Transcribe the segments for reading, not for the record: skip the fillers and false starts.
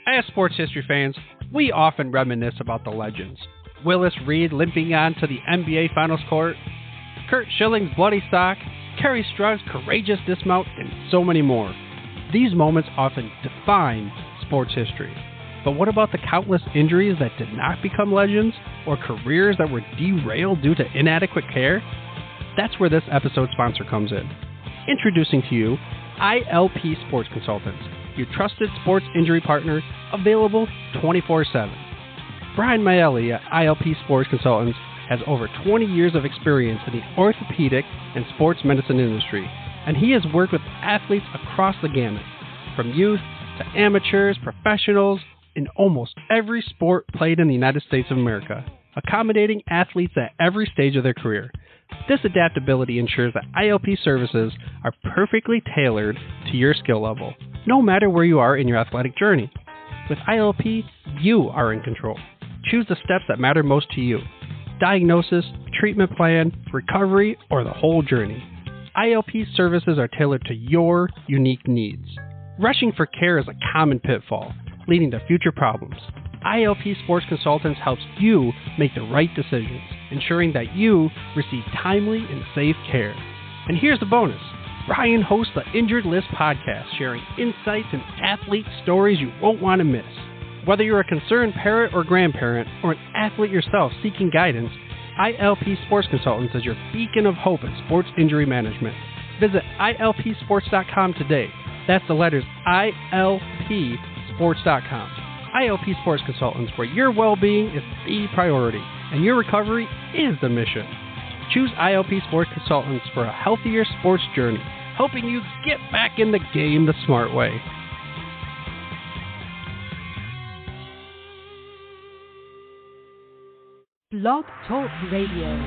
As sports history fans, we often reminisce about the legends. Willis Reed limping on to the NBA Finals court, Curt Schilling's bloody sock, Kerry Strug's courageous dismount, and so many more. These moments often define sports history. But what about the countless injuries that did not become legends, or careers that were derailed due to inadequate care? That's where this episode's sponsor comes in. Introducing to you, ILP Sports Consultants, your trusted sports injury partner, available 24/7. Brian Maelli at ILP Sports Consultants has over 20 years of experience in the orthopedic and sports medicine industry, and he has worked with athletes across the gamut, from youth to amateurs, professionals, in almost every sport played in the United States of America, accommodating athletes at every stage of their career. This adaptability ensures that ILP services are perfectly tailored to your skill level, no matter where you are in your athletic journey. With ILP, you are in control. Choose the steps that matter most to you. Diagnosis, treatment plan, recovery, or the whole journey. ILP services are tailored to your unique needs. Rushing for care is a common pitfall, leading to future problems. ILP Sports Consultants helps you make the right decisions, ensuring that you receive timely and safe care. And here's the bonus. Brian hosts the Injured List podcast, sharing insights and athlete stories you won't want to miss. Whether you're a concerned parent or grandparent, or an athlete yourself seeking guidance, ILP Sports Consultants is your beacon of hope in sports injury management. Visit ILPsports.com today. That's the letters ILPsports.com. ILP Sports Consultants, where your well-being is the priority and your recovery is the mission. Choose ILP Sports Consultants for a healthier sports journey, helping you get back in the game the smart way. Blog Talk Radio.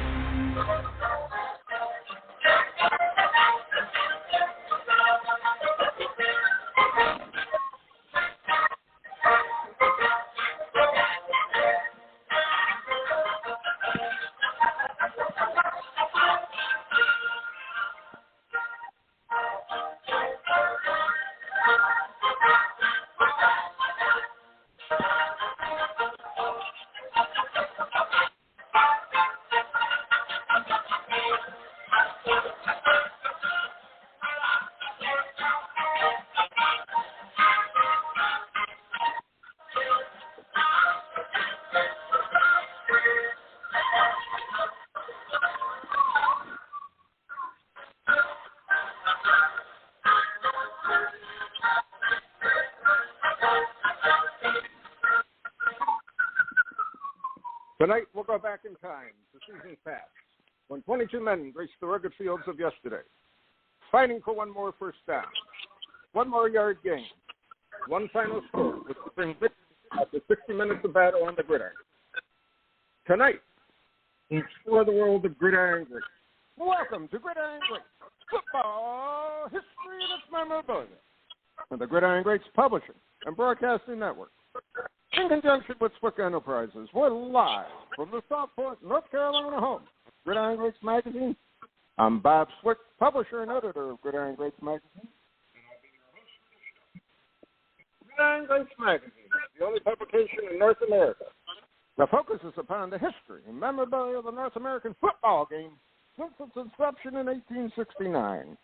Tonight, we'll go back in time to seasons past, when 22 men graced the rugged fields of yesterday, fighting for one more first down, one more yard gain, one final score, which will bring victory after 60 minutes of battle on the gridiron. Tonight, we explore the world of Gridiron Greats. Welcome to Gridiron Greats, football history and its memorabilia, and the Gridiron Greats Publishing and Broadcasting Network. In conjunction with Swick Enterprises, we're live from the Southport, North Carolina home of Gridiron Greats Magazine. I'm Bob Swick, publisher and editor of Gridiron Greats Magazine. Gridiron Greats Magazine is the only publication in North America that focuses upon the history and memorabilia of the North American football game since its inception in 1869.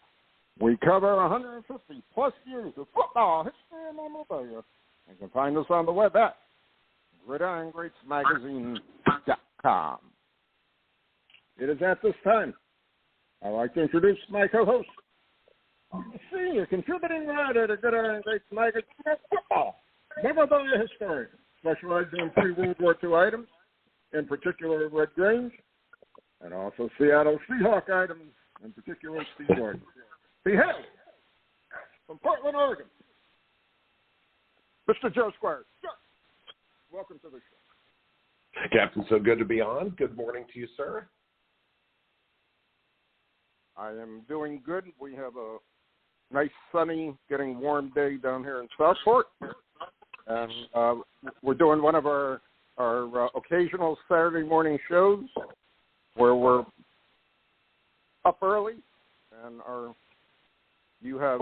We cover 150-plus years of football history and memorabilia. You can find us on the web at GridironGreatsMagazine.com. It is at this time I'd like to introduce my co-host, senior contributing writer to Gridiron Greats Magazine, football memorabilia historian, specializing in pre-World War II items, in particular Red Grange, and also Seattle Seahawk items, in particular Steve Gordon. He hails from Portland, Oregon, Mr. Joe Squires. Sir, welcome to the show. Captain, so good to be on. Good morning to you, sir. I am doing good. We have a nice, sunny, getting warm day down here in Southport. And we're doing one of our occasional Saturday morning shows where we're up early and you have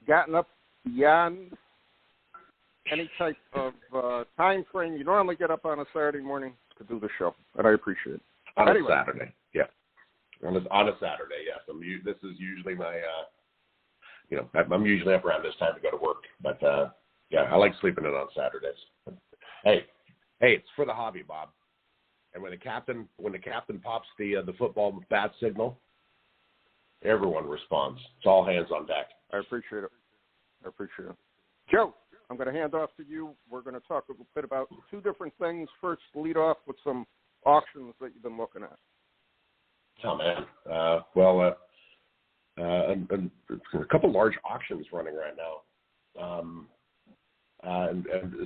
gotten up beyond any type of time frame you normally get up on a Saturday morning to do the show, and I appreciate it. On a Saturday, yeah. On a Saturday, yes. This is usually my, I'm usually up around this time to go to work. But, yeah, I like sleeping in on Saturdays. Hey, it's for the hobby, Bob. And when the captain pops the football bat signal, everyone responds. It's all hands on deck. I appreciate it. Joe, I'm going to hand off to you. We're going to talk a bit about two different things. First, lead off with some auctions that you've been looking at. Oh, man. And a couple large auctions running right now. And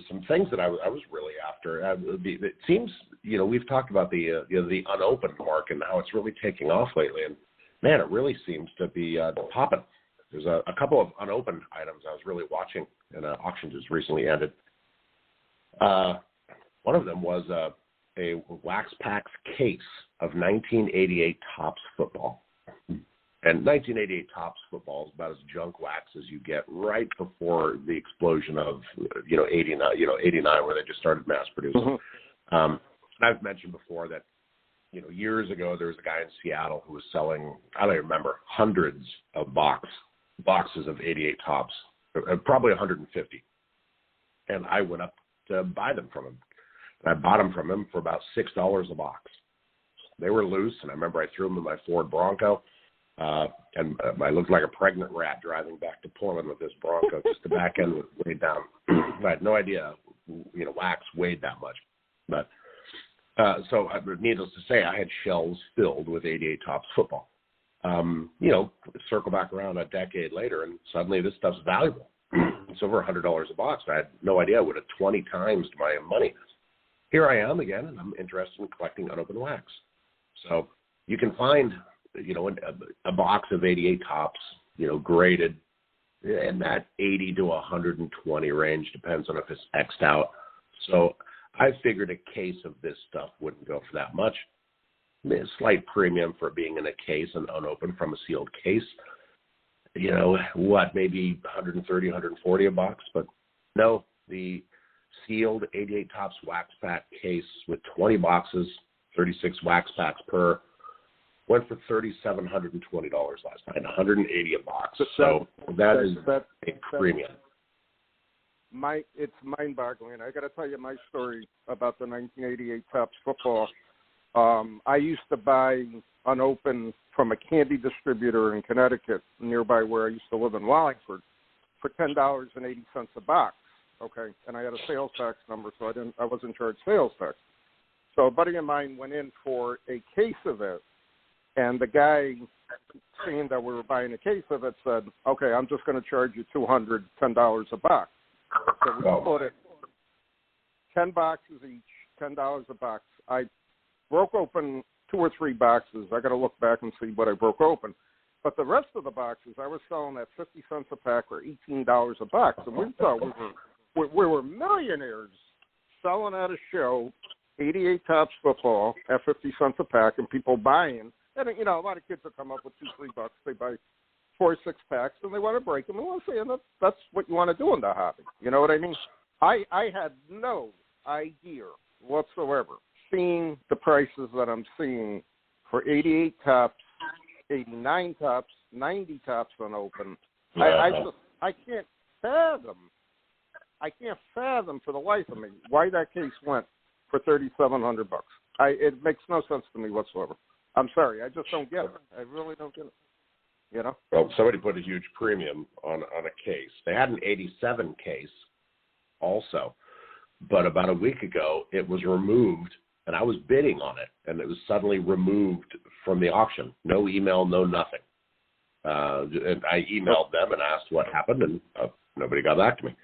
some things that I was really after. It seems, we've talked about the unopened market and how it's really taking off lately. And, man, it really seems to be popping. There's a couple of unopened items I was really watching, and auction just recently ended. One of them was a Wax Packs case of 1988 Topps football. And 1988 Topps football is about as junk wax as you get right before the explosion of 89 where they just started mass producing. Mm-hmm. I've mentioned before that years ago there was a guy in Seattle who was selling, I don't even remember, hundreds of boxes of 88 Topps, probably 150. And I went up to buy them from him. And I bought them from him for about $6 a box. They were loose, and I remember I threw them in my Ford Bronco. And I looked like a pregnant rat driving back to Portland with this Bronco. Just the back end was weighed down. I had no idea, wax weighed that much. But so needless to say, I had shelves filled with 88 Topps football. Circle back around a decade later, and suddenly this stuff's valuable. It's over $100 a box. I had no idea. I would have 20 times my money. Here I am again, and I'm interested in collecting unopened wax. So you can find a box of 88 Topps, graded in that 80 to 120 range, depends on if it's X'd out. So I figured a case of this stuff wouldn't go for that much. A slight premium for being in a case and unopened from a sealed case. Maybe 130, 140 a box, but no, the sealed 88 Topps wax pack case with 20 boxes, 36 wax packs per, went for $3,720 last night, $180 a box. So that is a premium. It's mind-boggling. I got to tell you my story about the 1988 Topps football. I used to buy unopened from a candy distributor in Connecticut, nearby where I used to live in Wallingford, for $10.80 a box. Okay, and I had a sales tax number, so I wasn't charged sales tax. So a buddy of mine went in for a case of it, and the guy, seeing that we were buying a case of it, said, "Okay, I'm just going to charge you $210 a box." So we put it 10 boxes each, $10 a box. I broke open 2 or 3 boxes. I got to look back and see what I broke open. But the rest of the boxes, I was selling at 50 cents a pack or $18 a box, and we thought we were millionaires selling at a show 88 Topps football at 50 cents a pack, and people buying. And a lot of kids will come up with $2-3. They buy 4 or 6 packs, and they want to break them. And we'll say, and that's what you want to do in the hobby. You know what I mean? I had no idea whatsoever, seeing the prices that I'm seeing for 88 Topps, 89 Topps, 90 Topps unopened. I can't fathom. I can't fathom for the life of me why that case went for $3,700. It makes no sense to me whatsoever. I'm sorry, I just don't get it. I really don't get it. Well, somebody put a huge premium on a case. They had an 87 case also, but about a week ago it was removed, and I was bidding on it, and it was suddenly removed from the auction. No email, no nothing. And I emailed them and asked what happened, and nobody got back to me.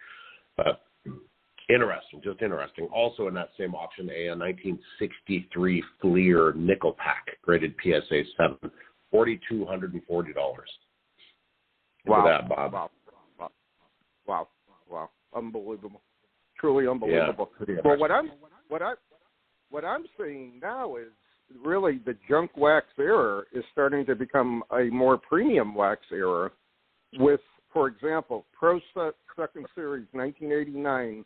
Just interesting. Also in that same auction, a 1963 Fleer nickel pack, graded PSA 7, $4,240. Wow. That, Bob. Wow. Unbelievable. Truly unbelievable. Yeah. Well, what I'm seeing now is really the junk wax era is starting to become a more premium wax era with for example, Pro Set Second Series 1989,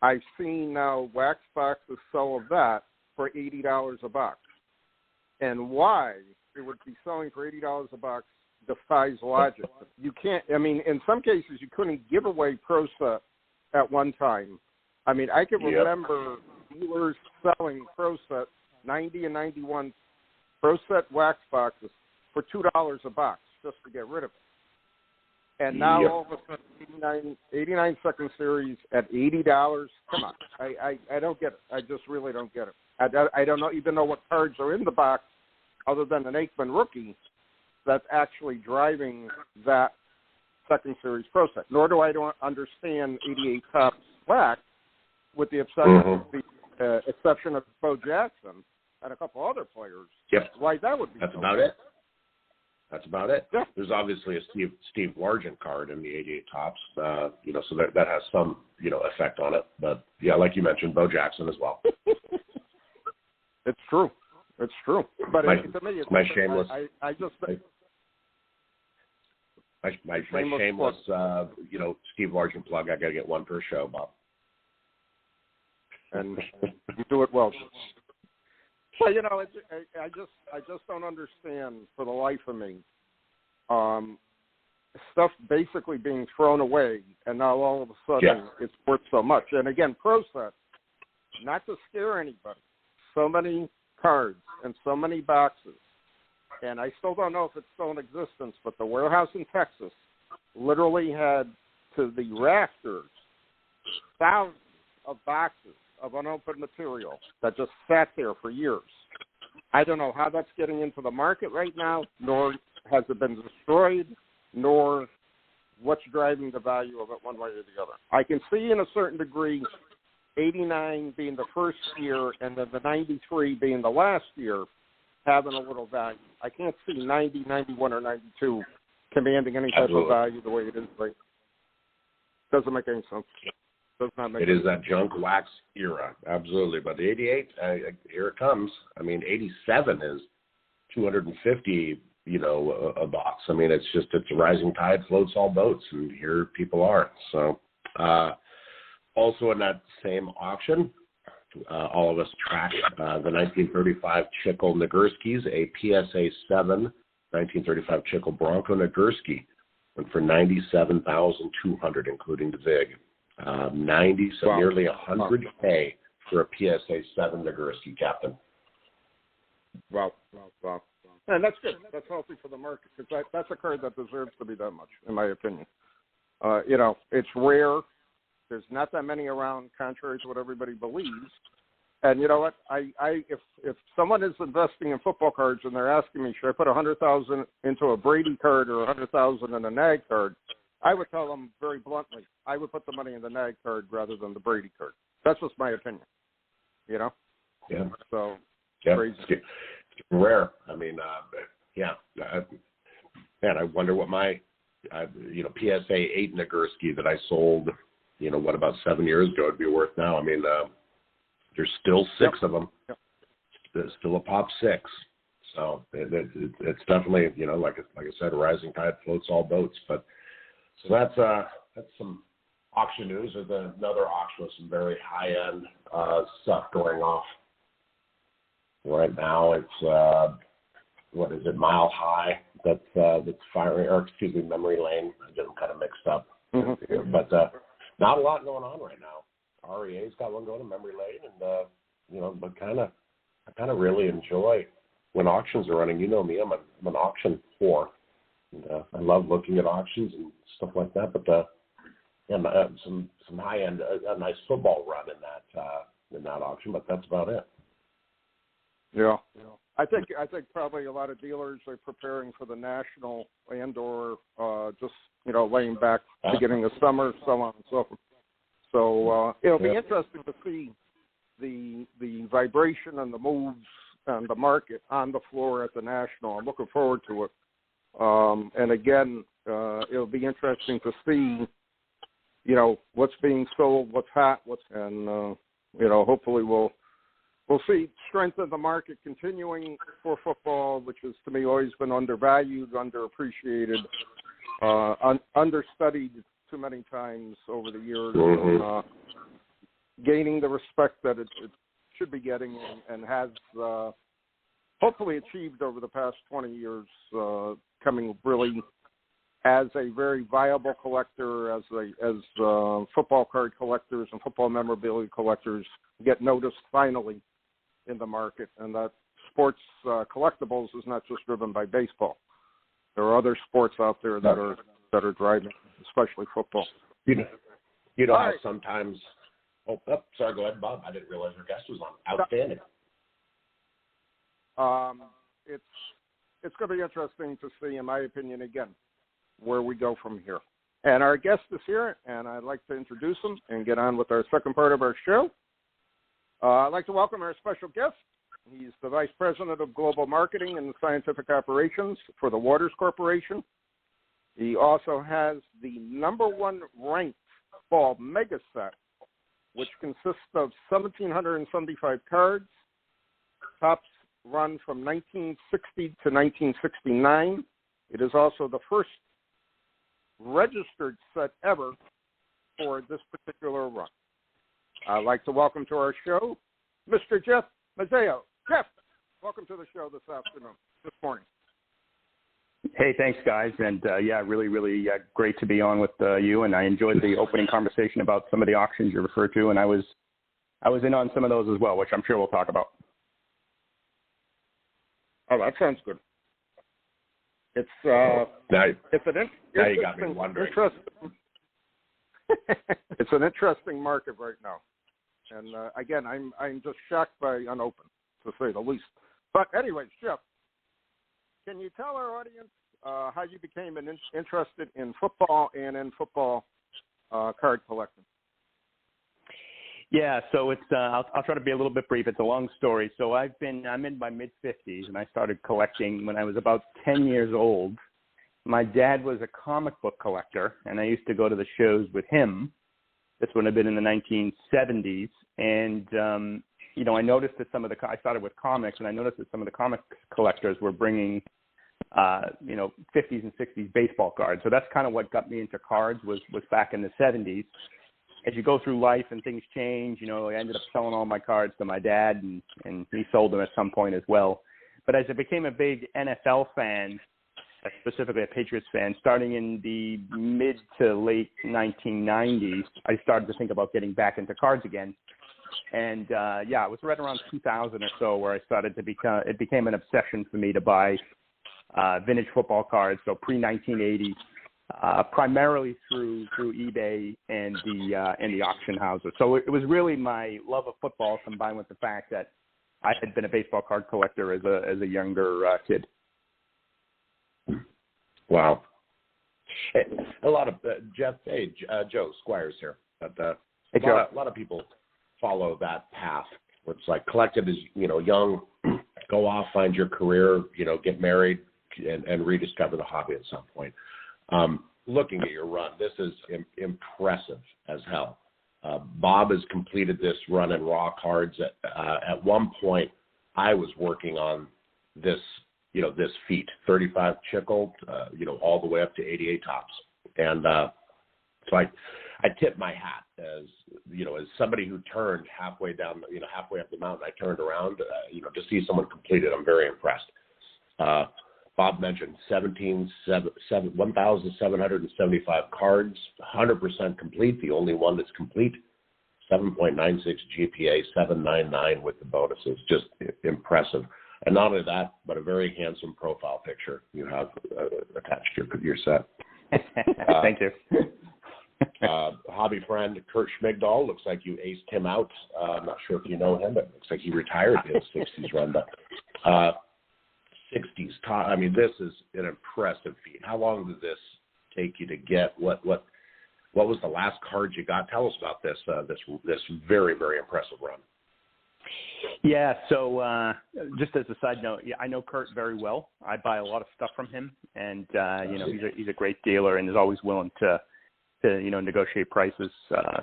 I've seen now wax boxes sell of that for $80 a box. And why it would be selling for $80 a box defies logic. You can't, I mean, in some cases you couldn't give away Pro Set at one time. I mean, I can remember dealers selling Pro Set 90 and 91 Pro Set wax boxes for $2 a box just to get rid of it. And now all of a sudden, 89 Second Series at $80. Come on, I don't get it. I just really don't get it. I don't even know what cards are in the box other than an Aikman rookie that's actually driving that Second Series Pro Set. Nor do I understand 88 Topps wax, with the exception of Bo Jackson and a couple other players. Yep. Why that would be. That's about it. That's about it. Yeah. There's obviously a Steve Largent card in the 88 Topps, so that has some, effect on it. But, yeah, like you mentioned, Bo Jackson as well. It's true. It's true. But to me, it's my shameless. I just. My shameless, Steve Largent plug. I got to get one per show, Bob. And you do it well. Well, I just don't understand for the life of me. Stuff basically being thrown away, and now all of a sudden it's worth so much. And again, Pro Set, not to scare anybody, so many cards and so many boxes, and I still don't know if it's still in existence, but the warehouse in Texas literally had to the rafters thousands of boxes of unopened material that just sat there for years. I don't know how that's getting into the market right now, nor has it been destroyed, nor what's driving the value of it one way or the other. I can see in a certain degree 89 being the first year and then the 93 being the last year having a little value. I can't see 90, 91, or 92 commanding any type of value the way it is right now. Doesn't make any sense. Does not make it is that junk wax era, absolutely. But the 88, here it comes. I mean, 87 is 250, a box. I mean, it's a rising tide floats all boats, and here people are. So, also in that same auction, all of us tracked the 1935 Chickle Nagurski's, a PSA 7 1935 Chickle Bronco Nagurski, went for $97,200, including the VIG. 90, so wow. Nearly $100K for a PSA 7 Nagurski, Captain. Wow. And that's good. That's healthy for the market, because that's a card that deserves to be that much, in my opinion. It's rare. There's not that many around, contrary to what everybody believes. And you know what? If someone is investing in football cards and they're asking me, should I put $100,000 into a Brady card or $100,000 in a Nag card, I would tell them very bluntly, I would put the money in the Nag card rather than the Brady card. That's just my opinion. Yeah. So, crazy. It's rare. I mean, man, I wonder what my, PSA 8 Nagurski that I sold, about 7 years ago would be worth now. I mean, there's still 6 of them. Yep. There's still a pop 6. So it's definitely, like I said, a rising tide floats all boats. But so that's some auction news. There's another auction with some very high-end stuff going off. Right now it's, what is it, Mile High that's firing, or excuse me, Memory Lane. I get them kind of mixed up. Mm-hmm. But not a lot going on right now. REA's got one going to Memory Lane, and, but I kind of really enjoy when auctions are running. You know me, I'm an auction whore. And, I love looking at auctions and stuff like that. But some high end, a nice football run in that auction. But that's about it. Yeah. I think probably a lot of dealers are preparing for the national and/or just laying back beginning of summer, so on and so forth. So it'll be interesting to see the vibration and the moves and the market on the floor at the national. I'm looking forward to it. And again, it'll be interesting to see, what's being sold, what's hot, hopefully we'll see strength of the market continuing for football, which has to me always been undervalued, underappreciated, understudied too many times over the years, Mm-hmm. Gaining the respect that it should be getting and has hopefully achieved over the past 20 years, coming really as a very viable collector, as football card collectors and football memorabilia collectors get noticed finally in the market, and that sports collectibles is not just driven by baseball. There are other sports out there that are driving, especially football. You know how right. sometimes. Oh, sorry. Go ahead, Bob. I didn't realize your guest was on. Outstanding. It's going to be interesting to see, in my opinion, again, where we go from here. And our guest is here, and I'd like to introduce him and get on with our second part of our show. I'd like to welcome our special guest. He's the Vice President of Global Marketing and Scientific Operations for the Waters Corporation. He also has the #1 ranked ball mega set, which consists of 1,775 cards. Tops run from 1960 to 1969. It is also the first registered set ever for this particular run. I'd like to welcome to our show Mr. Jeff Mazzeo. Jeff, welcome to the show this morning. Hey, thanks, guys. And, really great to be on with you. And I enjoyed the opening conversation about some of the auctions you referred to. And I was in on some of those as well, which I'm sure we'll talk about. Oh, that sounds good. It's an interesting market right now. And again, I'm just shocked by unopened, to say the least. But anyways, Jeff, can you tell our audience how you became interested in football and in football card collecting? Yeah, so it's I'll try to be a little bit brief. It's a long story. So I'm in my mid-50s, and I started collecting when I was about 10 years old. My dad was a comic book collector, and I used to go to the shows with him. This would have been in the 1970s, and I noticed that I started with comics, and I noticed that some of the comic collectors were bringing 50s and 60s baseball cards. So that's kind of what got me into cards was back in the 70s. As you go through life and things change, I ended up selling all my cards to my dad, and he sold them at some point as well. But as I became a big NFL fan, specifically a Patriots fan, starting in the mid to late 1990s, I started to think about getting back into cards again. And, it was right around 2000 or so where I started to it became an obsession for me to buy vintage football cards, so pre-1980, primarily through eBay and the auction houses. So it was really my love of football combined with the fact that I had been a baseball card collector as a younger kid. Wow. Hey, a lot of Jeff. Hey, Joe Squires here. But hey, a lot of people follow that path. It's like collected as young, go off, find your career, get married, and rediscover the hobby at some point. Looking at your run, this is impressive as hell. Bob has completed this run in raw cards. At one point, I was working on this, this feat, 35 chickled, all the way up to 88 tops. And so I tip my hat as somebody who turned halfway down, halfway up the mountain. I turned around, to see someone complete it. I'm very impressed. Bob mentioned 1,775 cards, 100% complete, the only one that's complete, 7.96 GPA, 799 with the bonuses. Just impressive. And not only that, but a very handsome profile picture you have attached to your set. Thank you. Hobby friend Kurt Schmigdahl, looks like you aced him out. I'm not sure if you know him, but it looks like he retired in his 60s run. But 60s top. I mean, this is an impressive feat. How long did this take you to get? What was the last card you got? Tell us about this this very, very impressive run. Yeah, so just as a side note, I know Kurt very well. I buy a lot of stuff from him, and he's a great dealer and is always willing to negotiate prices.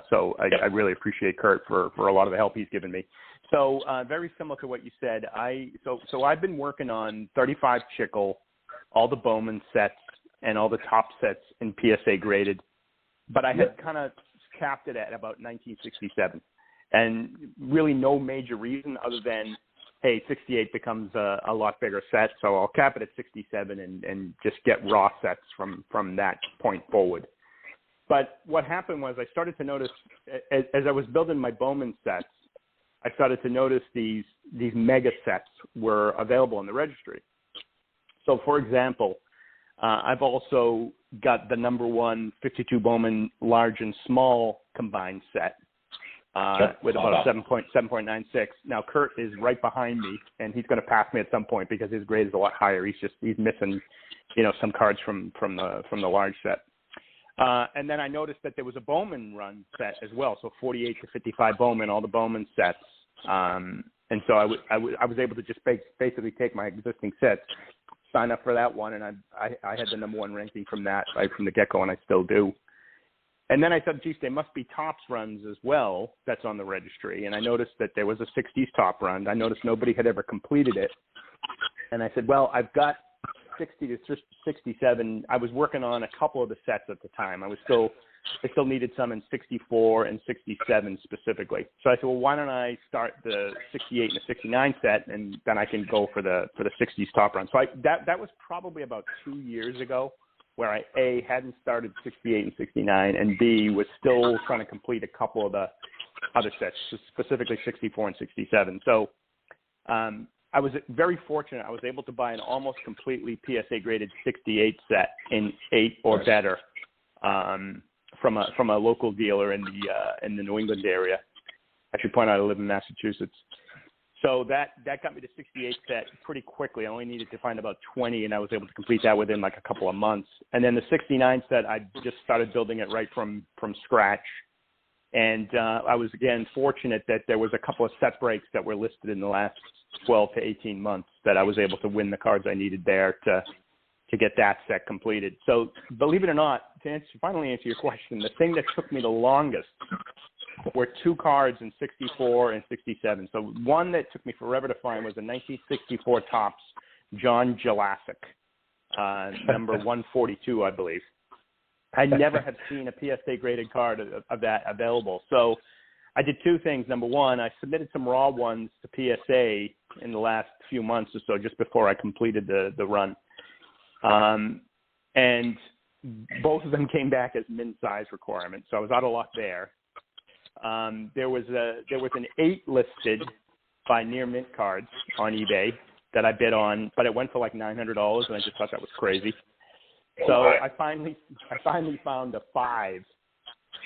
So I really appreciate Kurt for a lot of the help he's given me. So very similar to what you said, so I've been working on 35 Chickle, all the Bowman sets and all the top sets in PSA graded, but I had kind of capped it at about 1967, and really no major reason other than, hey, 68 becomes a lot bigger set, so I'll cap it at 67 and just get raw sets from that point forward. But what happened was I started to notice, as I was building my Bowman sets, I started to notice these mega sets were available in the registry. So, for example, I've also got the number 1 52 Bowman large and small combined set with about a 7.96. Now, Kurt is right behind me, and he's going to pass me at some point because his grade is a lot higher. He's missing, some cards from the large set. And then I noticed that there was a Bowman run set as well, so 48 to 55 Bowman, all the Bowman sets. And so I was able to just basically take my existing sets, sign up for that one, and I had the number 1 ranking from that right from the get-go, and I still do. And then I said, geez, there must be tops runs as well that's on the registry. And I noticed that there was a 60s top run. I noticed nobody had ever completed it. And I said, well, I've got 60 to 67. I was working on a couple of the sets at the time. I still needed some in 64 and 67 specifically. So I said, well, why don't I start the 68 and the 69 set, and then I can go for the 60s top run. So that was probably about 2 years ago, where I, A, hadn't started 68 and 69, and B, was still trying to complete a couple of the other sets, specifically 64 and 67. So I was very fortunate. I was able to buy an almost completely PSA graded 68 set in 8 or better from a local dealer in the New England area. I should point out I live in Massachusetts. So that got me to 68 set pretty quickly. I only needed to find about 20, and I was able to complete that within like a couple of months. And then the 69 set, I just started building it right from scratch. And I was, again, fortunate that there was a couple of set breaks that were listed in the last 12 to 18 months that I was able to win the cards I needed there to get that set completed. So believe it or not, to finally answer your question, the thing that took me the longest were 2 cards in 64 and 67. So one that took me forever to find was a 1964 Topps John Jelassic, number 142, I believe. I never have seen a PSA graded card of that available. So I did 2 things. Number 1, I submitted some raw ones to PSA in the last few months or so, just before I completed the run. And both of them came back as min size requirements. So I was out of luck there. There was an 8 listed by Near Mint Cards on eBay that I bid on, but it went for like $900, and I just thought that was crazy. So I finally found a 5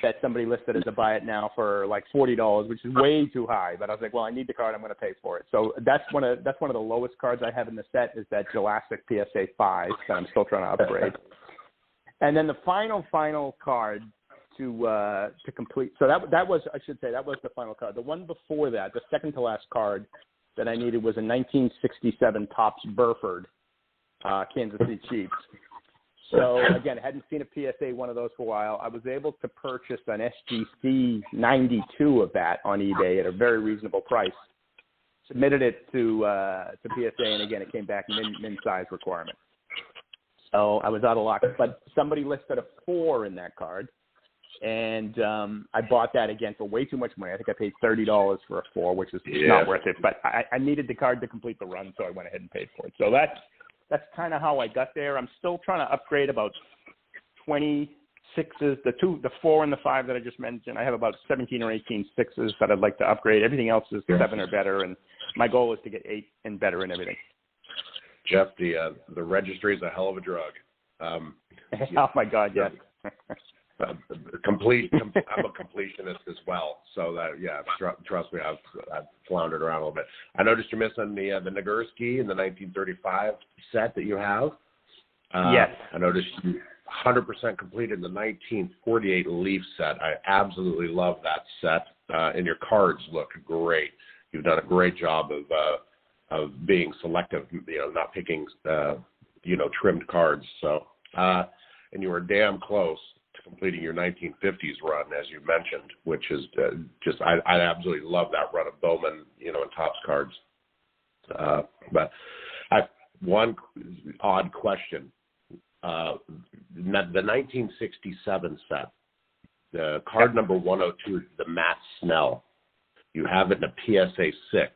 that somebody listed as a buy it now for like $40, which is way too high. But I was like, well, I need the card, I'm going to pay for it. So that's one of the lowest cards I have in the set is that Jelassic PSA 5 that I'm still trying to upgrade. And then the final card to complete. So that was the final card. The one before that, the second to last card that I needed was a 1967 Topps Burford Kansas City Chiefs. So again, I hadn't seen a PSA one of those for a while. I was able to purchase an SGC 92 of that on eBay at a very reasonable price. Submitted it to PSA, and again, it came back min size requirement. So I was out of luck. But somebody listed a 4 in that card. And I bought that again for way too much money. I think I paid $30 for a 4, which is not worth it. But I needed the card to complete the run, so I went ahead and paid for it. So that's kind of how I got there. I'm still trying to upgrade about 26s, the 4 and the 5 that I just mentioned. I have about 17 or 18 6s that I'd like to upgrade. Everything else is 7 or better, and my goal is to get 8 and better in everything. Jeff, the registry is a hell of a drug. Oh my God, yes. I'm a completionist as well, so that trust me, I've floundered around a little bit. I noticed you're missing the Nagurski in the 1935 set that you have. Yes. I noticed you 100% completed the 1948 Leaf set. I absolutely love that set, and your cards look great. You've done a great job of being selective, not picking trimmed cards. So, and you were damn close completing your 1950s run, as you mentioned, which is I absolutely love that run of Bowman, and Topps cards. But I have one odd question. the 1967 set, the card number 102, the Matt Snell. You have it in a PSA 6,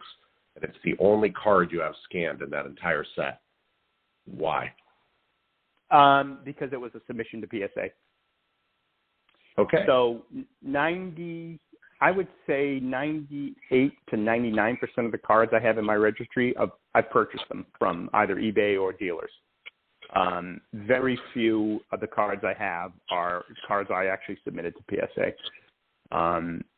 and it's the only card you have scanned in that entire set. Why? Because it was a submission to PSA. Okay. So I would say 98 to 99% of the cards I have in my registry, I've purchased them from either eBay or dealers. Very few of the cards I have are cards I actually submitted to PSA.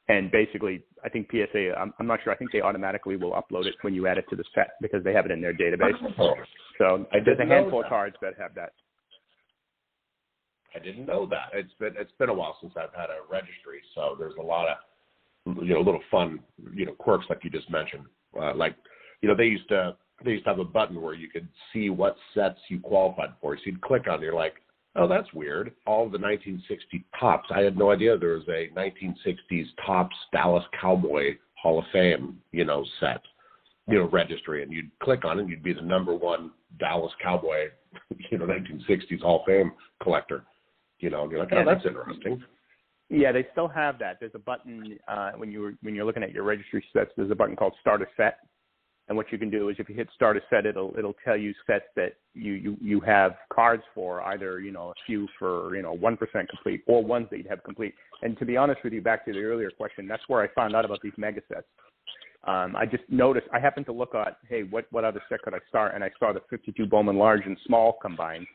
And basically, I think PSA, I'm not sure, I think they automatically will upload it when you add it to the set because they have it in their database. So there's a handful of cards that have that. I didn't know that. It's been a while since I've had a registry, so there's a lot of little fun quirks like you just mentioned. They used to have a button where you could see what sets you qualified for. So you'd click on it, you're like, oh, that's weird. All of the 1960 Topps. I had no idea there was a 1960s Topps Dallas Cowboy Hall of Fame set registry, and you'd click on it, and you'd be the number one Dallas Cowboy 1960s Hall of Fame collector. And you're like, oh, that's interesting. Yeah, they still have that. There's a button when you're looking at your registry sets. There's a button called Start a Set, and what you can do is if you hit Start a Set, it'll tell you sets that you have cards for, either a few for 1% complete or ones that you have complete. And to be honest with you, back to the earlier question, that's where I found out about these mega sets. I just noticed. I happened to look at, hey, what other set could I start? And I saw the 52 Bowman large and small combined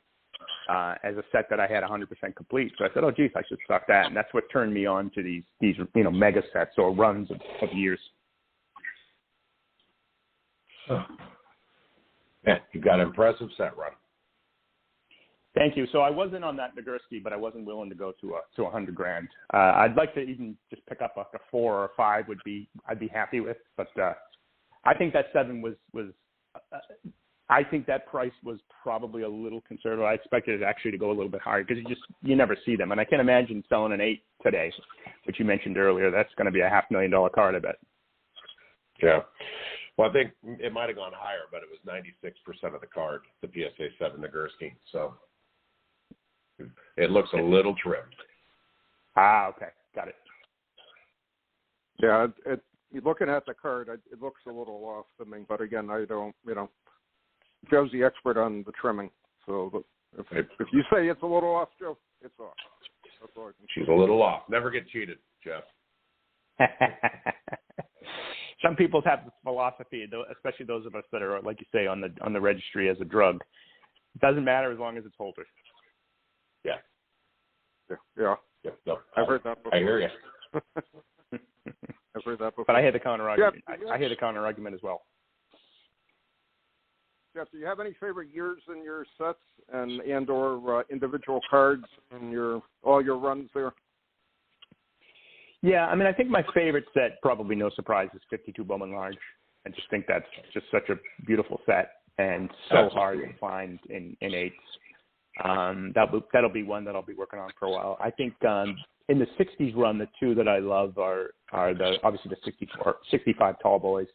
as a set that I had 100% complete. So I said, oh, geez, I should start that. And that's what turned me on to these mega sets or runs of years. Yeah, you've got an impressive set run. Thank you. So I wasn't on that Nagurski, but I wasn't willing to go to $100,000. I'd like to even just pick up like a 4 or a 5 I'd be happy with. But I think that 7 was I think that price was probably a little conservative. I expected it actually to go a little bit higher because you never see them. And I can't imagine selling an 8 today, which you mentioned earlier. That's going to be a $500,000 card, I bet. Yeah. Well, I think it might have gone higher, but it was 96% of the card, the PSA 7 Nagurski. So it looks a little trimmed. Okay. Got it. Yeah, looking at the card, it looks a little off to me. But again, I don't, Joe's the expert on the trimming. So if you say it's a little off, Joe, it's off. That's all I can say. She's a little off. Never get cheated, Jeff. Some people have this philosophy, especially those of us that are, like you say, on the registry as a drug. It doesn't matter as long as it's Holters. Yeah. Yeah. No, I've heard that before. I hear you. I've heard that before. But I hear the counter argument. Jeff, I hear the counter argument as well. Jeff, do you have any favorite years in your sets and or individual cards in all your runs there? Yeah, I mean, I think my favorite set, probably no surprise, is 52 Bowman Large. I just think that's just such a beautiful set and so hard to find in 8s. That'll be one that I'll be working on for a while. I think in the 60s run, the two that I love are obviously the 65 Tall Boys.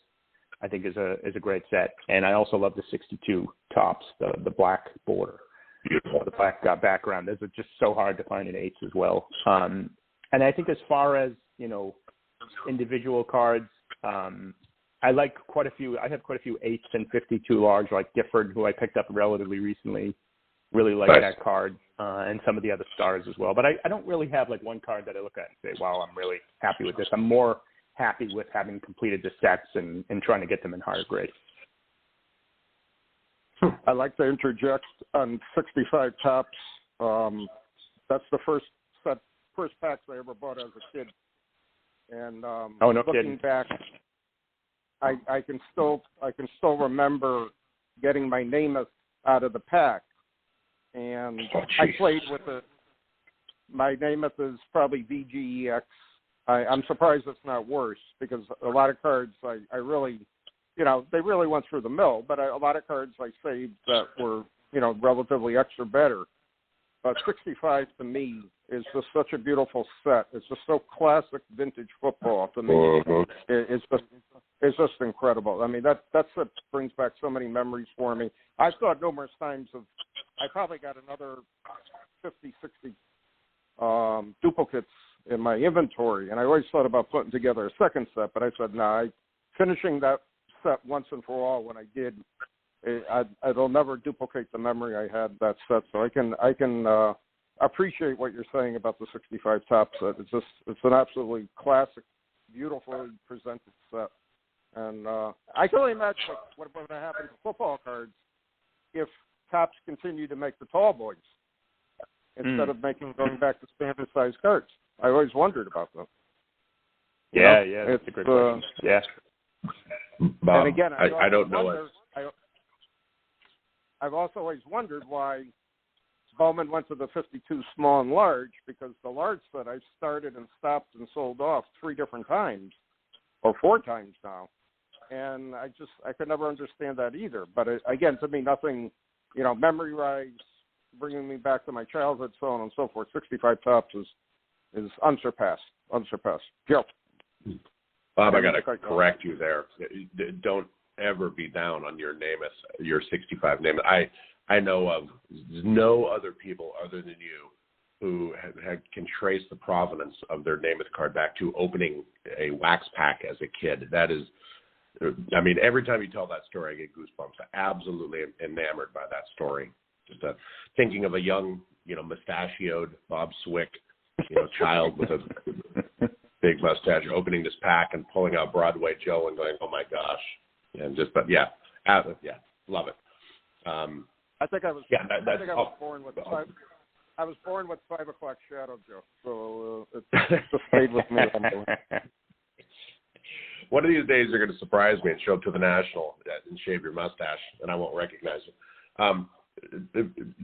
I think is a great set, and I also love the 62 Topps, the black border, the black background. Those are just so hard to find in 8s as well. And I think as far as, individual cards, I like quite a few. I have quite a few 8s and 52 large, like Gifford, who I picked up relatively recently. Really like that card, and some of the other stars as well. But I don't really have like one card that I look at and say, wow, I'm really happy with this. I'm more happy with having completed the sets and trying to get them in higher grades. I'd like to interject on 65 Topps. That's the first packs I ever bought as a kid. And looking back, I can still remember getting my name out of the pack, and I played with it. My name is probably VGEX. I'm surprised it's not worse because a lot of cards I really, they really went through the mill, but a lot of cards I saved that were relatively extra better. 65 to me is just such a beautiful set. It's just so classic vintage football to me. Mm-hmm. It's just incredible. I mean, that set brings back so many memories for me. I've thought numerous times of I probably got another 50, 60 duplicates in my inventory, and I always thought about putting together a second set, but I said, no, finishing that set once and for all when I did, it'll never duplicate the memory I had that set. So I can appreciate what you're saying about the 65 top set. It's an absolutely classic, beautifully presented set. And I can only imagine what would happen to football cards if Topps continue to make the tall boys instead of going back to standard size cards. I always wondered about that. Yeah, that's a great question. Yeah. Bob, and again, I don't know it. I've also always wondered why Bowman went to the 52 small and large, because the large set I've started and stopped and sold off 3 different times, or 4 times now. And I could never understand that either. But again, to me, nothing, memory-wise, bringing me back to my childhood, so on and so forth. 65 Topps is unsurpassed. Joe. Bob, I got to correct you there. Don't ever be down on your 65 Namath. I know of no other people other than you who can trace the provenance of their Namath card back to opening a wax pack as a kid. That is, I mean, every time you tell that story, I get goosebumps. I'm absolutely enamored by that story. Just thinking of a young, mustachioed Bob Swick, child with a big mustache opening this pack and pulling out Broadway Joe and going, oh my gosh. And just, but yeah, love it. I think I was born with five. I was born with 5 o'clock shadow, Joe. So it just stayed with me. One of these days, you're going to surprise me and show up to the National and shave your mustache, and I won't recognize you.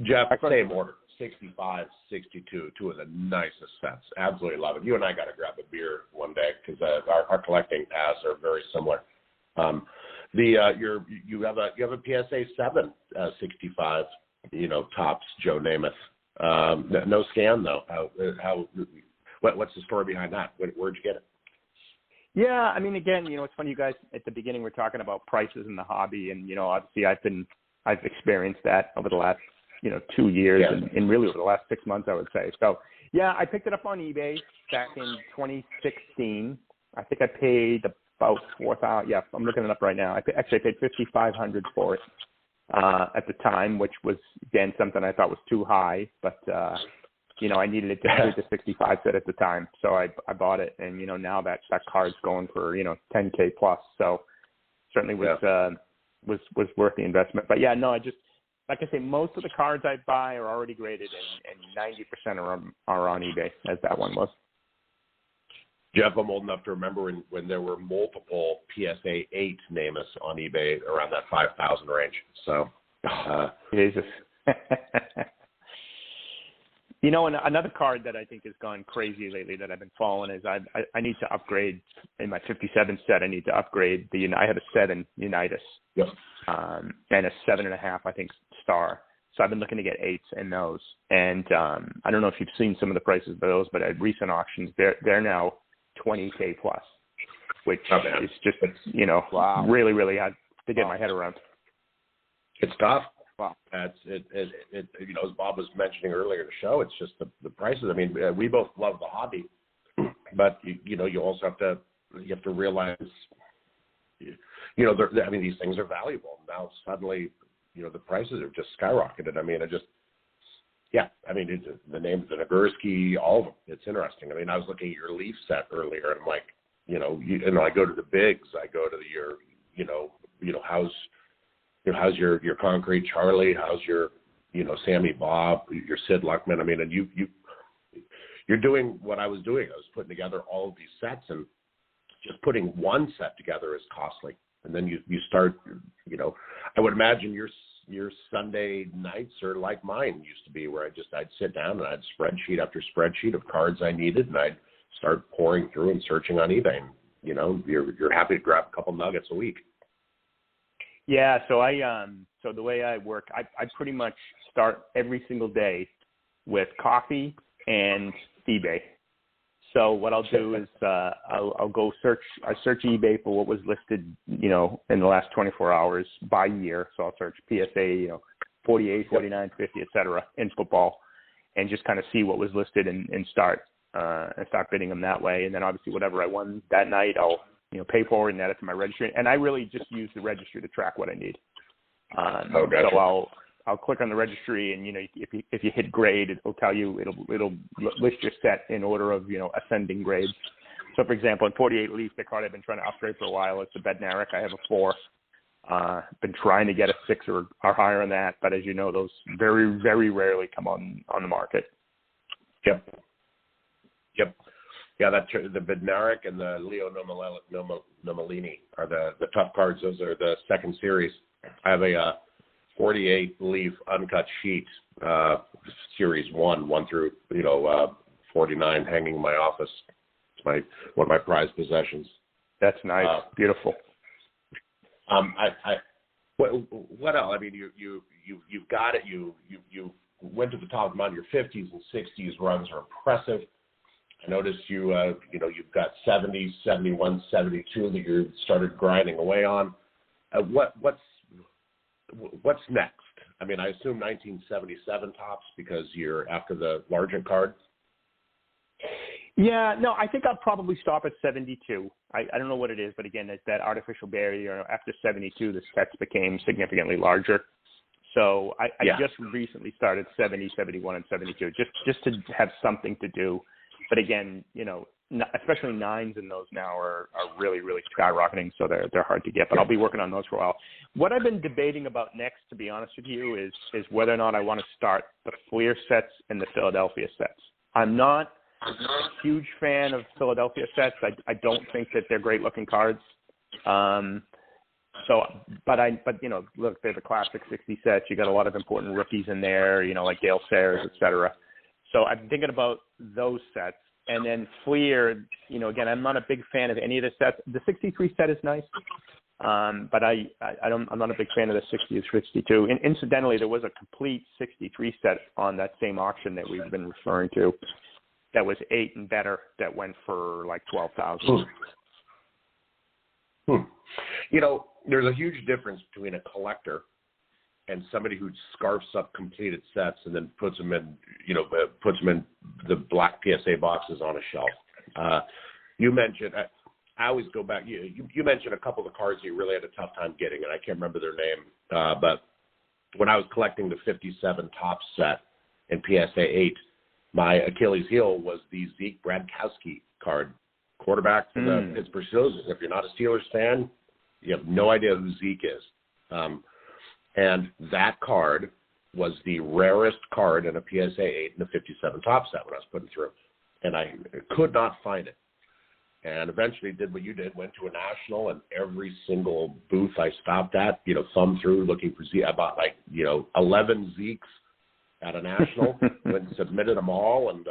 Jeff, same order. 65, 62, 2 of the nicest sets. Absolutely love it. You and I got to grab a beer one day because our collecting paths are very similar. You have a PSA 7 65, Topps Joe Namath. No scan though. What's the story behind that? Where'd you get it? Yeah, I mean, again, it's funny. You guys at the beginning were talking about prices in the hobby, and obviously I've experienced that over the last 2 years, and really over the last 6 months, I would say. So yeah, I picked it up on eBay back in 2016. I think I paid about $4,000. Yeah, I'm looking it up right now. I paid $5,500 for it at the time, which was again something I thought was too high, but I needed it to complete the 65 set at the time, so I bought it, and now that card's going for $10K plus, so certainly was worth the investment. But yeah, no, I just, like I say, most of the cards I buy are already graded, and 90% are on eBay, as that one was. Jeff, I'm old enough to remember when there were multiple PSA 8 Namaths on eBay around that 5,000 range. So, Jesus. And another card that I think has gone crazy lately that I've been following is I need to upgrade in my 57 set. I need to upgrade I have a 7 Unitas, yep, and a 7.5, I think, Star. So I've been looking to get 8s in those. And I don't know if you've seen some of the prices of those, but at recent auctions, they're now $20K plus, which is just wow, really, really hard to get my head around. It's tough. Wow. As Bob was mentioning earlier in the show, it's just the prices. I mean, we both love the hobby, but you also have to realize, these things are valuable. Now suddenly, the prices have just skyrocketed. I mean, the names of Nagurski, all of them. It's interesting. I mean, I was looking at your Leaf set earlier, and I'm like, I go to the bigs. I go to how's your Concrete Charlie? How's your, Sammy Bob, your Sid Luckman? I mean, and you're doing what I was doing. I was putting together all of these sets, and just putting one set together is costly. And then you start, I would imagine your Sunday nights are like mine used to be, where I'd sit down and I'd spreadsheet after spreadsheet of cards I needed, and I'd start pouring through and searching on eBay. And, you're happy to grab a couple nuggets a week. Yeah, so so the way I work, I pretty much start every single day with coffee and eBay. So what I'll do is I'll go search eBay for what was listed, in the last 24 hours by year. So I'll search PSA, 48, 49, 50, et cetera, in football, and just kind of see what was listed and start bidding them that way. And then obviously whatever I won that night, I'll pay for it and add it to my registry. And I really just use the registry to track what I need. Gotcha. So I'll click on the registry, and if you hit grade, it'll tell you it'll list your set in order of ascending grades. So for example, in 48 Leaf, the card I've been trying to upgrade for a while, it's the Bednarik. I have a 4. Been trying to get a 6 or higher on that, but as you know, those very, very rarely come on the market. Yep. Yeah, the Bednarik and the Leo Nomalini are the top cards. Those are the second series. I have a 48 Leaf uncut sheet, series 1 through 49, hanging in my office. It's one of my prized possessions. That's nice. Beautiful. What else? I mean, you've got it. You went to the top of the mountain. Your 50s and 60s runs are impressive. I noticed you've got 70, 71, 72 that you started grinding away on. What's next? I mean, I assume 1977 tops because you're after the larger card. Yeah, no, I think I'll probably stop at 72. I don't know what it is, but again, it's that artificial barrier. After 72, the sets became significantly larger. So I just recently started 70, 71, and 72, just to have something to do. But again, especially 9s in those now are really, really skyrocketing, so they're hard to get. But I'll be working on those for a while. What I've been debating about next, to be honest with you, is whether or not I want to start the Fleer sets and the Philadelphia sets. I'm not a huge fan of Philadelphia sets. I don't think that they're great looking cards. Look, they're the classic 60 sets. You got a lot of important rookies in there, like Dale Sayers, et cetera. So I'm thinking about those sets. And then Fleer, again, I'm not a big fan of any of the sets. The 63 set is nice, but I'm not a big fan of the 60 or 62. And incidentally, there was a complete 63 set on that same auction that we've been referring to that was 8 and better that went for like $12,000. There's a huge difference between a collector and somebody who scarfs up completed sets and then puts them in the black PSA boxes on a shelf. You mentioned, I always go back. You mentioned a couple of the cards you really had a tough time getting, and I can't remember their name. But when I was collecting the 57 top set in PSA 8, my Achilles heel was the Zeke Bradkowski card, quarterback for the Pittsburgh Steelers. If you're not a Steelers fan, you have no idea who Zeke is. And that card was the rarest card in a PSA 8 in the 57 top set when I was putting through. And I could not find it. And eventually did what you did, went to a national, and every single booth I stopped at, thumbed through looking for Zeke. I bought 11 Zekes at a national, went and submitted them all, and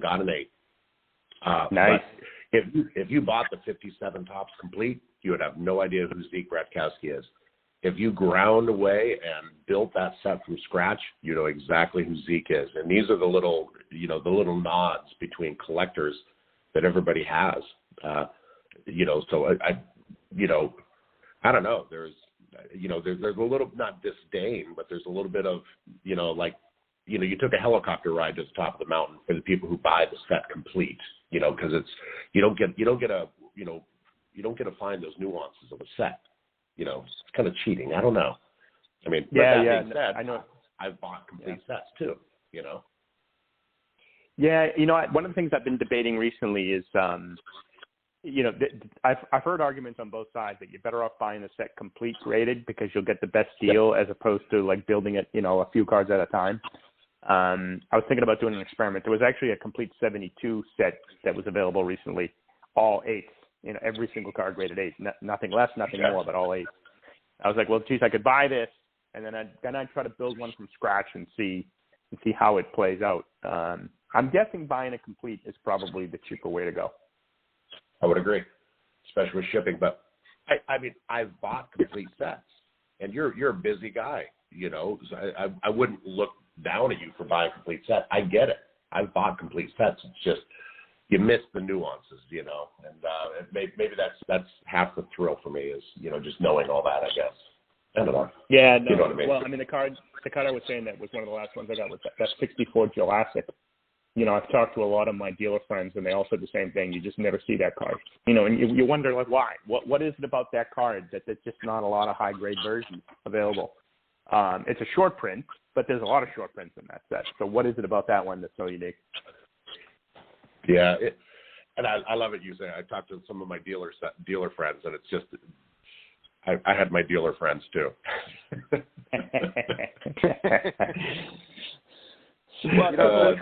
got an 8. Nice. But if you bought the 57 tops complete, you would have no idea who Zeke Bradkowski is. If you ground away and built that set from scratch, you know exactly who Zeke is. And these are the little nods between collectors that everybody has. So I don't know. There's a little, not disdain, but there's a little bit of, you took a helicopter ride to the top of the mountain for the people who buy the set complete, because you don't get to find those nuances of a set. It's kind of cheating. I don't know. I mean, being said, I know I've bought complete sets too. Yeah, one of the things I've been debating recently is, I've heard arguments on both sides that you're better off buying the set complete graded because you'll get the best deal as opposed to like building it, a few cards at a time. I was thinking about doing an experiment. There was actually a complete 72 set that was available recently, all 8s. Every single card graded 8, nothing less, nothing more, but all 8. I was like, well, geez, I could buy this, and then I'd try to build one from scratch and see how it plays out. I'm guessing buying a complete is probably the cheaper way to go. I would agree, especially with shipping. But I mean, I've bought complete sets, and you're a busy guy, So I wouldn't look down at you for buying a complete set. I get it. I've bought complete sets. It's just you miss the nuances, and maybe that's half the thrill for me is just knowing all that, I guess. I don't know. Yeah, no. You know what I mean? Well, I mean, the card I was saying that was one of the last ones I got was that 64 Jurassic. You know, I've talked to a lot of my dealer friends, and they all said the same thing. You just never see that card. You know, and you wonder, like, why? What is it about that card that there's just not a lot of high-grade versions available? It's a short print, but there's a lot of short prints in that set. So what is it about that one that's so unique? Yeah, and I love it you say. I talked to some of my dealer friends, and it's just I had my dealer friends too. Well,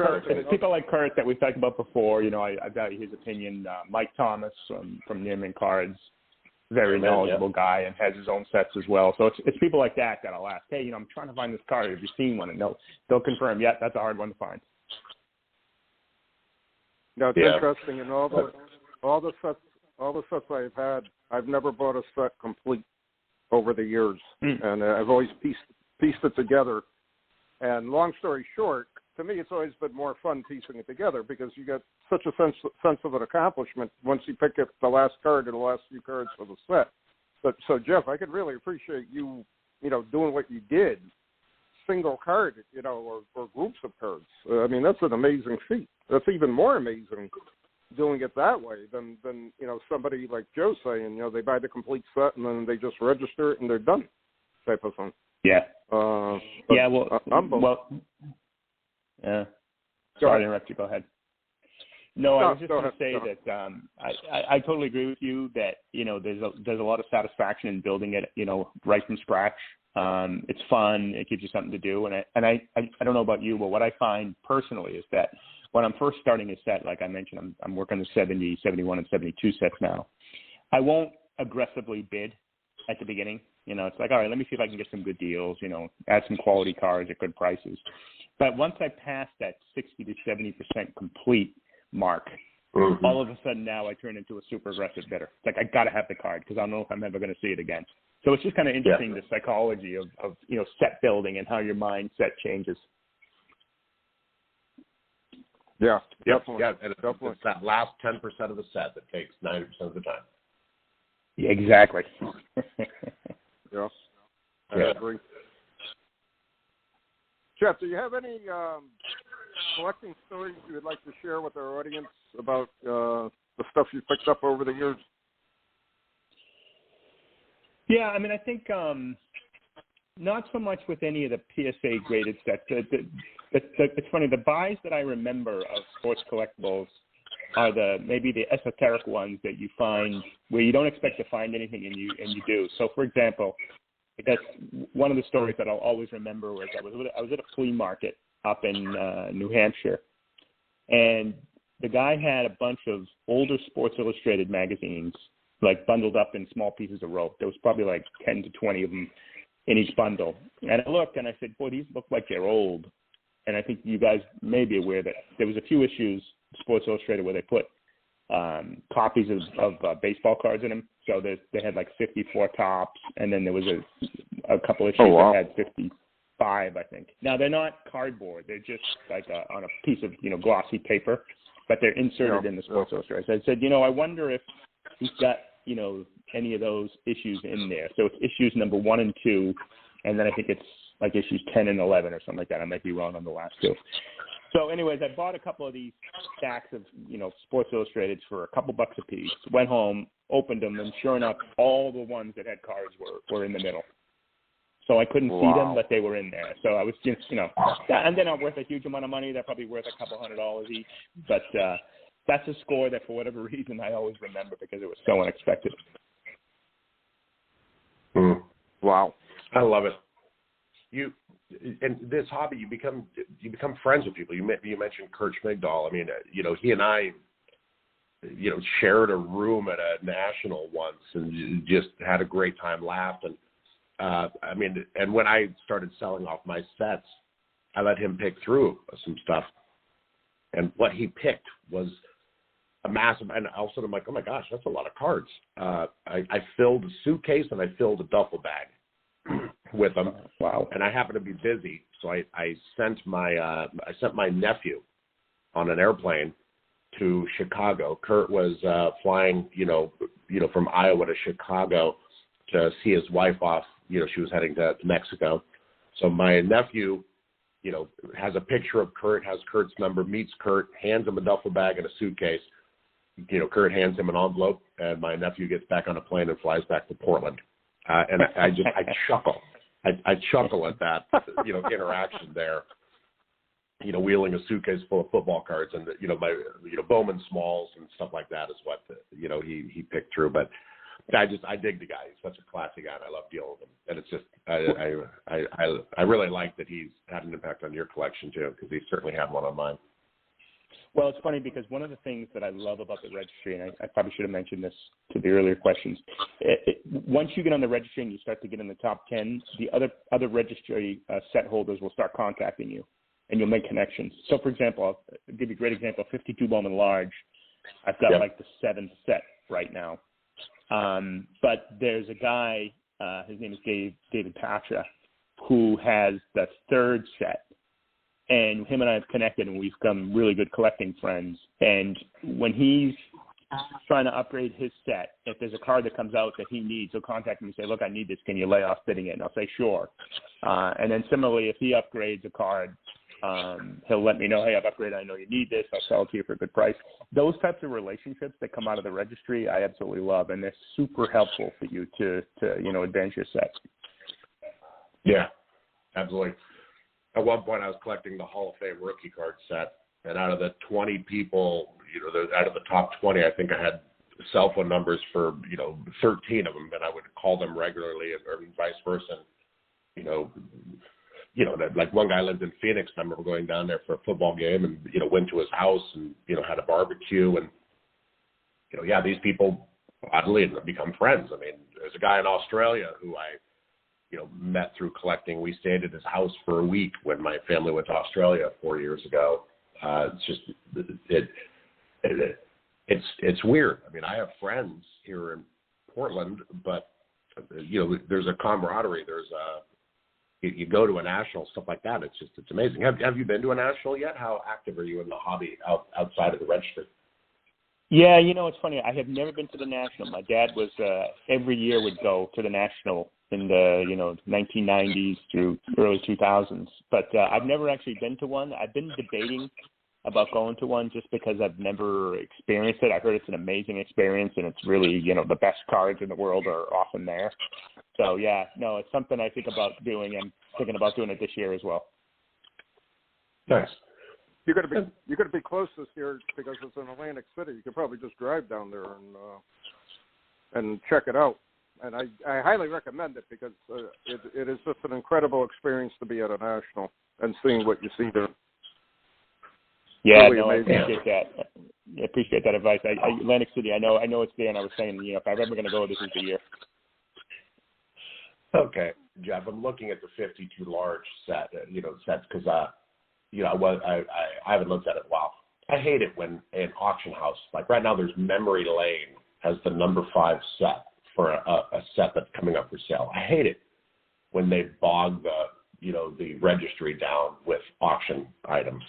people like Kurt that we've talked about before, you know, I value his opinion. Mike Thomas from Neiman Cards, very knowledgeable guy and has his own sets as well. So it's people like that I'll ask, hey, you know, I'm trying to find this card. Have you seen one? And they'll confirm, yeah, that's a hard one to find. No, it's interesting. And all the sets I've had, I've never bought a set complete over the years, and I've always pieced it together. And long story short, to me, it's always been more fun piecing it together because you get such a sense of an accomplishment once you pick up the last card or the last few cards for the set. But so, Jeff, I could really appreciate you know, doing what you did, single card, you know, or groups of cards. I mean, that's an amazing feat. That's even more amazing doing it that way than you know, somebody like Joe saying, you know, they buy the complete set and then they just register it and they're done, type of thing. Yeah. Yeah. Sorry to interrupt you. Go ahead. No, I was just going to say that I totally agree with you that, you know, there's a lot of satisfaction in building it, you know, right from scratch. It's fun. It gives you something to do. And I don't know about you, but what I find personally is that when I'm first starting a set, like I mentioned, I'm working the 70, 71, and 72 sets now. I won't aggressively bid at the beginning. You know, it's like, all right, let me see if I can get some good deals, you know, add some quality cards at good prices. But once I pass that 60 to 70% complete mark, all of a sudden now I turn into a super aggressive bidder. It's like, I got to have the card because I don't know if I'm ever going to see it again. So it's just kind of interesting, the psychology of, you know, set building and how your mindset changes. Yeah, yep. Definitely. Yeah, and it's that last 10% of the set that takes 90% of the time. Yeah, exactly. Yeah, I agree. Jeff, do you have any collecting stories you would like to share with our audience about the stuff you picked up over the years? Yeah, I mean, I think not so much with any of the PSA graded sets. It's funny, the buys that I remember of sports collectibles are maybe the esoteric ones that you find where you don't expect to find anything and you do. So, for example, that's one of the stories that I'll always remember was I was at a flea market up in New Hampshire, and the guy had a bunch of older Sports Illustrated magazines, like bundled up in small pieces of rope. There was probably like 10 to 20 of them in each bundle. And I looked and I said, boy, these look like they're old. And I think you guys may be aware that there was a few issues, Sports Illustrated, where they put copies of baseball cards in them. So they had like 54 tops, and then there was a couple issues that had 55, I think. Now, they're not cardboard. They're just like on a piece of, you know, glossy paper, but they're inserted in the Sports Illustrated. So I said, you know, I wonder if he's got, you know, any of those issues in there. So it's issues number 1 and 2, and then I think it's like issues 10 and 11 or something like that. I might be wrong on the last two. So anyways, I bought a couple of these stacks of, you know, Sports Illustrateds for a couple bucks a piece, went home, opened them, and sure enough, all the ones that had cards were in the middle. So I couldn't see them, but they were in there. So I was just, you know, and they're not worth a huge amount of money. They're probably worth a couple $100 each. But that's a score that for whatever reason I always remember because it was so unexpected. Wow. I love it. And this hobby, you become friends with people. You mentioned Kurt Schmigdahl. I mean, you know, he and I, you know, shared a room at a national once and just had a great time, laughed. And I mean, and when I started selling off my sets, I let him pick through some stuff. And what he picked was a massive, and all of a sudden I'm like, oh my gosh, that's a lot of cards. I filled a suitcase and I filled a duffel bag with them. Wow. And I happened to be busy, so I sent my nephew on an airplane to Chicago. Kurt was flying, you know, from Iowa to Chicago to see his wife off she was heading to Mexico. So my nephew, has a picture of Kurt, has Kurt's number, meets Kurt, hands him a duffel bag and a suitcase. Kurt hands him an envelope, and my nephew gets back on a plane and flies back to Portland. And I chuckle. I chuckle at that, interaction there. Wheeling a suitcase full of football cards, and my Bowman Smalls and stuff like that is what he picked through. But I dig the guy. He's such a classy guy, and I love dealing with him. And it's just I really like that he's had an impact on your collection too, because he certainly had one on mine. Well, it's funny because one of the things that I love about the registry, and I probably should have mentioned this to the earlier questions, once you get on the registry and you start to get in the top 10, the other registry set holders will start contacting you, and you'll make connections. So, for example, I'll give you a great example, 52 Bowman Large. I've got like the 7th set right now. But there's a guy, his name is David Patra, who has the 3rd set. And him and I have connected, and we've become really good collecting friends. And when he's trying to upgrade his set, if there's a card that comes out that he needs, he'll contact me and say, look, I need this. Can you lay off bidding it? And I'll say, sure. And then similarly, if he upgrades a card, he'll let me know, hey, I've upgraded. I know you need this. I'll sell it to you for a good price. Those types of relationships that come out of the registry, I absolutely love. And they're super helpful for you to advance your set. Yeah, absolutely. At one point, I was collecting the Hall of Fame rookie card set, and out of the 20 people, out of the top 20, I think I had cell phone numbers for 13 of them, and I would call them regularly, or vice versa. Like one guy lived in Phoenix. I remember going down there for a football game, and went to his house and had a barbecue, and these people oddly have become friends. I mean, there's a guy in Australia who I met through collecting. We stayed at his house for a week when my family went to Australia 4 years ago. It's weird. I mean, I have friends here in Portland, but there's a camaraderie. You go to a national, stuff like that. It's amazing. Have you been to a national yet? How active are you in the hobby outside of the registry? Yeah, it's funny. I have never been to the national. My dad was every year would go to the national in the 1990s through early 2000s. But I've never actually been to one. I've been debating about going to one just because I've never experienced it. I've heard it's an amazing experience, and it's really the best cards in the world are often there. So yeah, no, it's something I think about doing. I'm thinking about doing it this year as well. Nice. You're gonna be close this year because it's in Atlantic City. You could probably just drive down there and check it out. And I highly recommend it because it is just an incredible experience to be at a national and seeing what you see there. Yeah, really no, amazing. I appreciate that. I appreciate that advice. Atlantic City, I know it's there, and I was saying, if I'm ever going to go, this is the year. Okay, Jeff, I'm looking at the 52 large sets because I haven't looked at it in a while. I hate it when an auction house, like right now, there's Memory Lane has the number 5 set for a set that's coming up for sale. I hate it when they bog the registry down with auction items.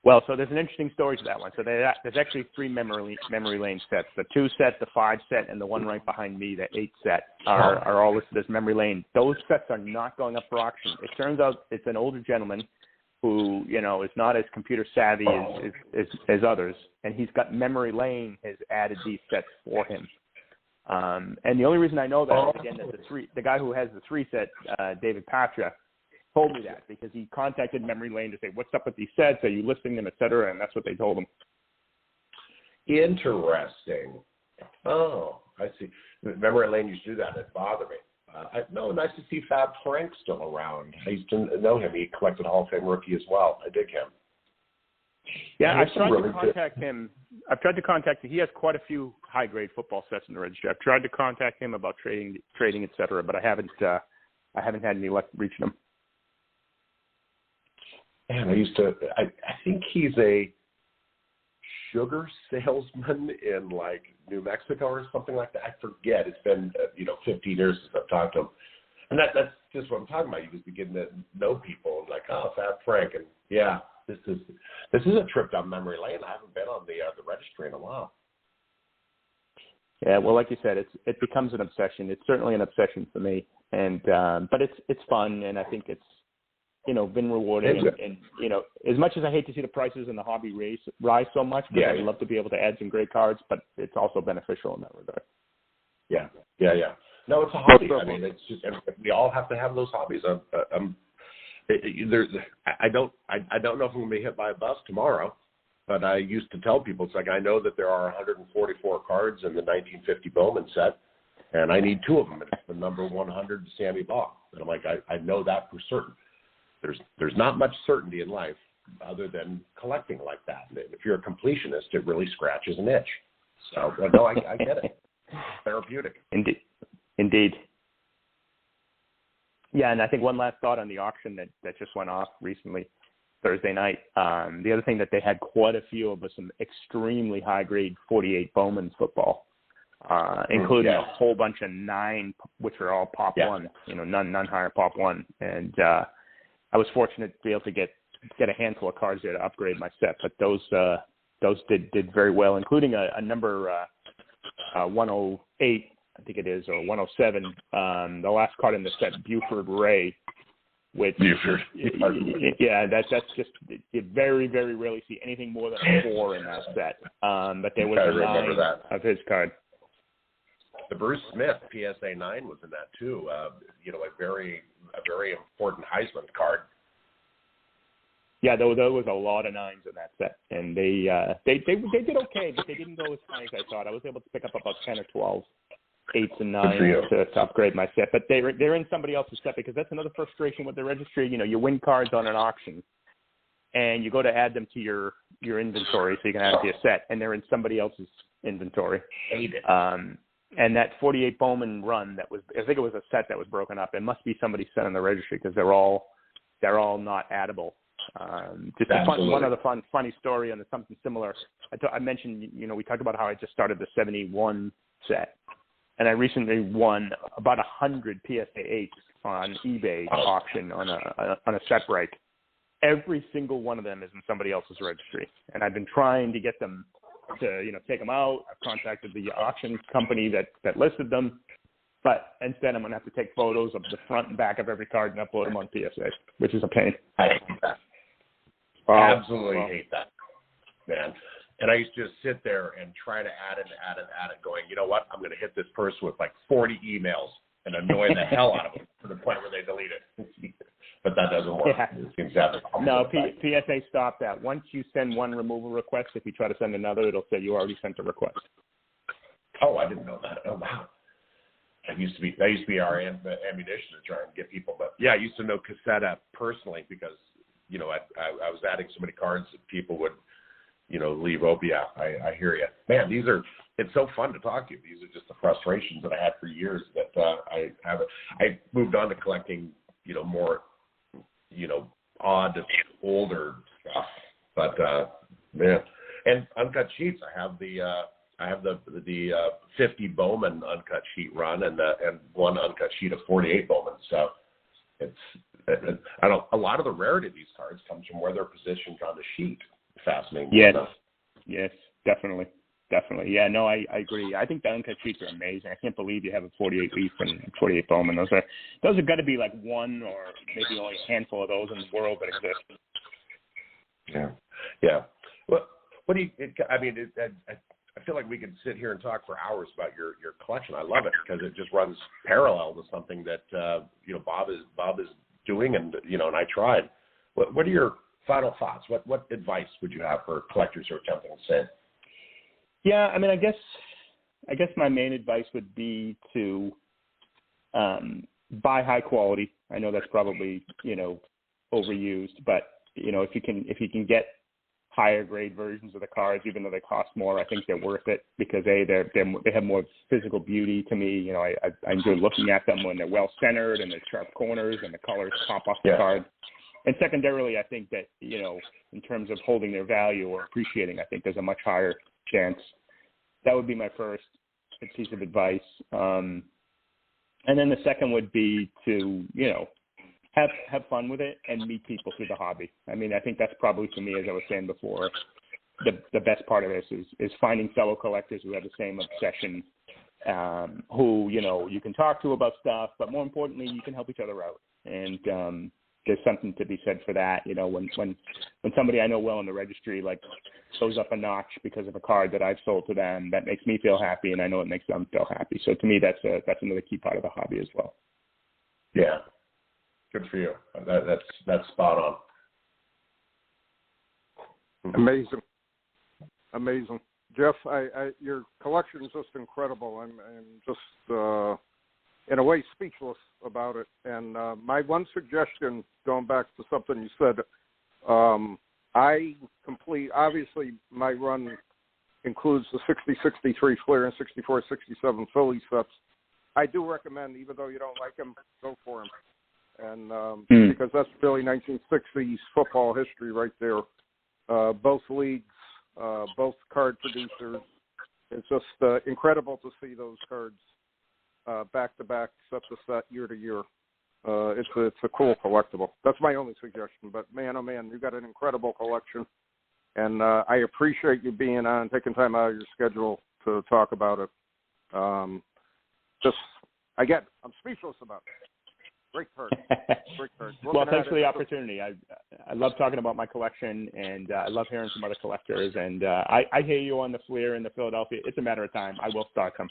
Well, so there's an interesting story to that one. So there's actually 3 memory lane sets. The 2 set, the 5 set, and the one right behind me, the 8 set, are all listed as memory lane. Those sets are not going up for auction. It turns out it's an older gentleman who, is not as computer savvy as others, and he's got memory lane has added these sets for him. And the only reason I know that is, again, that the guy who has the 3 set, David Patra, told me that because he contacted Memory Lane to say, what's up with these sets? Are you listing them, et cetera? And that's what they told him. Interesting. Oh, I see. Memory Lane used to do that. It bothered me. Nice to see Fab Frank still around. I used to know him. He collected Hall of Fame rookie as well. I dig him. Yeah, I've tried to contact him. He has quite a few high-grade football sets in the registry. I've tried to contact him about trading, et cetera, but I haven't had any luck reaching him. Man, I think he's a sugar salesman in like New Mexico or something like that. I forget. It's been 15 years since I've talked to him, and that's just what I'm talking about. You just begin to know people, like, oh, Fab Frank, and yeah, this is a trip down memory lane. I haven't been on the registry in a while. Yeah, well, like you said, it becomes an obsession. It's certainly an obsession for me, and but it's fun, and I think it's been rewarding. And as much as I hate to see the prices in the hobby rise so much, because I'd love to be able to add some great cards, but it's also beneficial in that regard. Yeah. No, it's a hobby. I mean, it's just we all have to have those hobbies. I don't know if I'm going to be hit by a bus tomorrow. But I used to tell people, it's like, I know that there are 144 cards in the 1950 Bowman set, and I need 2 of them. And it's the number 100 Sammy Baugh. And I'm like, I know that for certain. There's not much certainty in life other than collecting like that. And if you're a completionist, it really scratches an itch. So, no, I get it. Therapeutic. Indeed. Yeah, and I think one last thought on the auction that just went off recently. Thursday night. The other thing that they had quite a few of was some extremely high-grade 48 Bowman football, including a whole bunch of 9, which are all Pop 1, none higher Pop 1. And I was fortunate to be able to get a handful of cards there to upgrade my set, but those did very well, including a number 108, I think it is, or 107, the last card in the set, Buford Ray. Which, that's just, you very, very rarely see anything more than a 4 in that set. But there was a 9 of his card. The Bruce Smith PSA 9 was in that too. A very important Heisman card. Yeah, there was a lot of 9s in that set, and they did okay, but they didn't go as high as I thought. I was able to pick up about 10 or 12 8s and 9s to upgrade my set, but they're in somebody else's set, because that's another frustration with the registry. You win cards on an auction, and you go to add them to your inventory so you can add them to your set, and they're in somebody else's inventory. And that 48 Bowman run I think it was a set that was broken up. It must be somebody's set on the registry, because they're all not addable. Just one other funny story on something similar. I mentioned, we talked about how I just started the 71 set. And I recently won about 100 PSA 8s on eBay auction on a set break. Every single one of them is in somebody else's registry, and I've been trying to get them to take them out. I've contacted the auction company that listed them, but instead I'm going to have to take photos of the front and back of every card and upload them on PSA, which is a pain. I hate that. Absolutely hate that, man. And I used to just sit there and try to add it, going, you know what? I'm going to hit this person with like 40 emails and annoy the hell out of them to the point where they delete it. But that doesn't work. Yeah. No, PSA stopped that. Once you send one removal request, if you try to send another, it'll say you already sent a request. Oh, I didn't know that. Oh, wow. That used to be our ammunition to try and get people. But yeah, I used to know Cassetta personally, because I was adding so many cards that people would leave. Oh, yeah, I hear you. Man, it's so fun to talk to you. These are just the frustrations that I had for years that I moved on to collecting, more, odd, older stuff. But, man, and uncut sheets. I have the 50 Bowman uncut sheet run and one uncut sheet of 48 Bowman. So a lot of the rarity of these cards comes from where they're positioned on the sheet. Fascinating. Yes, definitely. Yeah, no, I agree. I think the uncut sheets are amazing. I can't believe you have a 48 Leaf and 48 Bowman. Those are got to be like one or maybe only a handful of those in the world that exist. Yeah. Well, what do you? I feel like we could sit here and talk for hours about your collection. I love it because it just runs parallel to something that Bob is doing, and and I tried. What are your final thoughts? What advice would you have for collectors who are attempting the same? Yeah, I guess my main advice would be to buy high quality. I know that's probably overused, but if you can get higher grade versions of the cards, even though they cost more, I think they're worth it because they have more physical beauty to me. I enjoy looking at them when they're well centered and they're sharp corners and the colors pop off the card. And secondarily, I think that, in terms of holding their value or appreciating, I think there's a much higher chance. That would be my first piece of advice. And then the second would be to, have fun with it and meet people through the hobby. I think that's probably, for me, as I was saying before, the best part of this is finding fellow collectors who have the same obsession, who, you know, you can talk to about stuff, but more importantly, you can help each other out. And there's something to be said for that. You know, when somebody I know well in the registry, like, goes up a notch because of a card that I've sold to them, that makes me feel happy, and I know it makes them feel happy. So to me, that's another key part of the hobby as well. Yeah. Good for you. That's spot on. Amazing. Jeff, your collection is just incredible. I'm just, in a way, speechless about it. And my one suggestion, going back to something you said, obviously my run includes the 60-63 Fleer and 64-67 Philly sets. I do recommend, even though you don't like them, go for them. And because that's really 1960s football history right there. Both leagues, both card producers. It's just incredible to see those cards back to back, set to set, year to year. It's a cool collectible. That's my only suggestion. But man, oh man, you got an incredible collection, and I appreciate you being on, taking time out of your schedule to talk about it. I'm speechless about it. Great card. Well, thanks for the opportunity. I love talking about my collection, and I love hearing from other collectors. And I hear you on the Fleer and the Philadelphia. It's a matter of time. I will start them,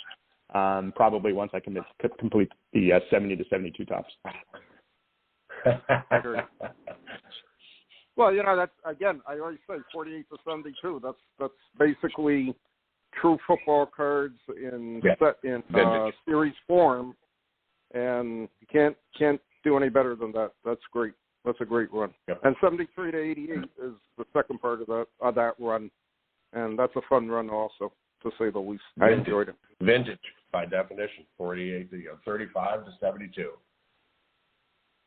probably once I can complete the 70 to 72 tops. Well, you know, that's, again, I always say 48 to 72. That's basically true football cards in series form. And you can't do any better than that. That's great. That's a great run. Yep. And 73 to 88 is the second part of that run, and that's a fun run also, to say the least. I enjoyed it. Vintage, by definition, 48 to 35 to 72.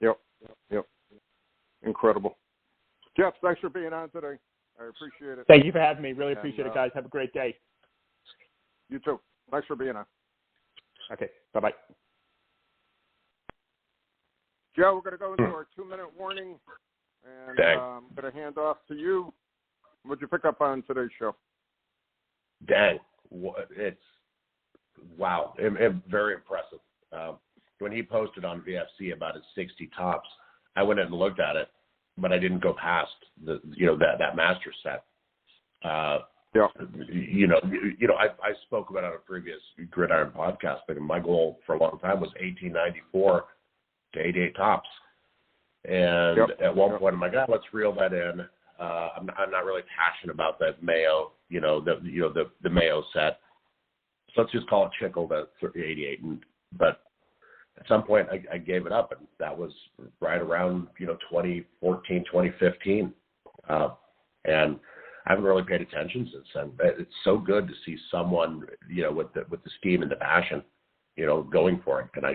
Yep. Incredible. Jeff, thanks for being on today. I appreciate it. Thank you for having me. Really appreciate it, guys. Have a great day. You too. Thanks for being on. Okay. Bye-bye. Joe, we're going to go into our 2-minute warning, and I'm going to hand off to you. What'd you pick up on today's show? Dang. It's, wow. Very impressive. When he posted on VFC about his 60 tops, I went in and looked at it, but I didn't go past that master set. I spoke about it on a previous Gridiron podcast, but my goal for a long time was 1894 to 88 tops. And at one point, I'm like, let's reel that in. I'm not really passionate about that Mayo, the Mayo set. So let's just call it Chickle to 88. But at some point, I gave it up, and that was right around 2014, 2015. And I haven't really paid attention since then. It's so good to see someone, with the steam and the passion, going for it. And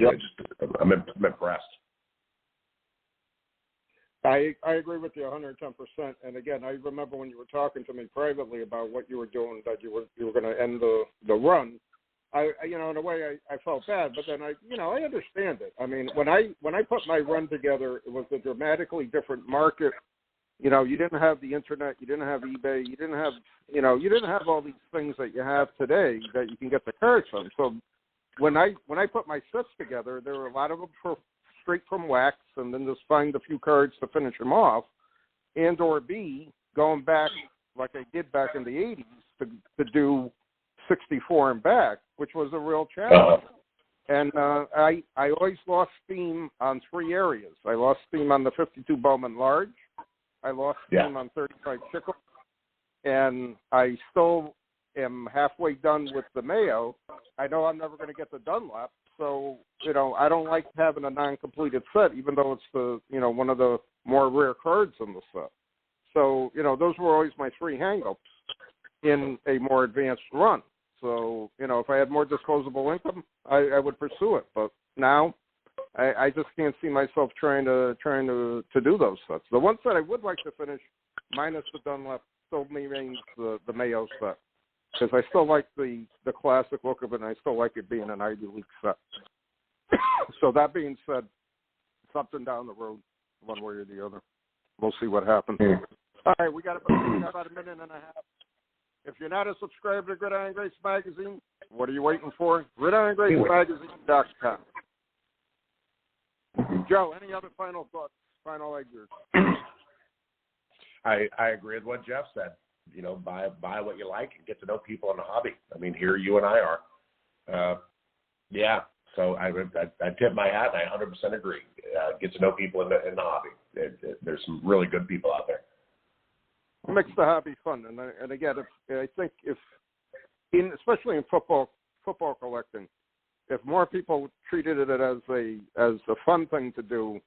I'm impressed. I agree with you 110%. And again, I remember when you were talking to me privately about what you were doing, that you were going to end the run. In a way, I felt bad, but then I understand it. I mean, when I put my run together, it was a dramatically different market. You didn't have the internet, you didn't have eBay, you didn't have all these things that you have today that you can get the cards from. So when I put my sets together, there were a lot of them straight from wax, and then just find a few cards to finish them off, and or B, going back like I did back in the 80s to do 64 and back, which was a real challenge. And I always lost steam on 3 areas. I lost steam on the 52 Bowman Large. I lost steam on 35 Chickle. And I still am halfway done with the Mayo. I know I'm never going to get the Dunlap. So, I don't like having a non-completed set, even though it's the, one of the more rare cards in the set. So, those were always my 3 hang-ups in a more advanced run. So, if I had more disposable income, I would pursue it. But now, I just can't see myself trying to do those sets. The one set I would like to finish, minus the Dunlap, still remains the Mayo set, because I still like the classic look of it, and I still like it being an Ivy League set. So that being said, something down the road, one way or the other. We'll see what happens. All right, we got about a minute and a half. If you're not a subscriber to Gridiron Greats magazine, what are you waiting for? GridironGreatsMagazine.com. Joe, any other final thoughts, final ideas? I agree with what Jeff said. You know, buy what you like and get to know people in the hobby. I mean, here you and I are. Yeah. So I tip my hat, and I 100% agree. Get to know people in the hobby. There's some really good people out there. It makes the hobby fun, and again, I think especially in football collecting, if more people treated it as a fun thing to do,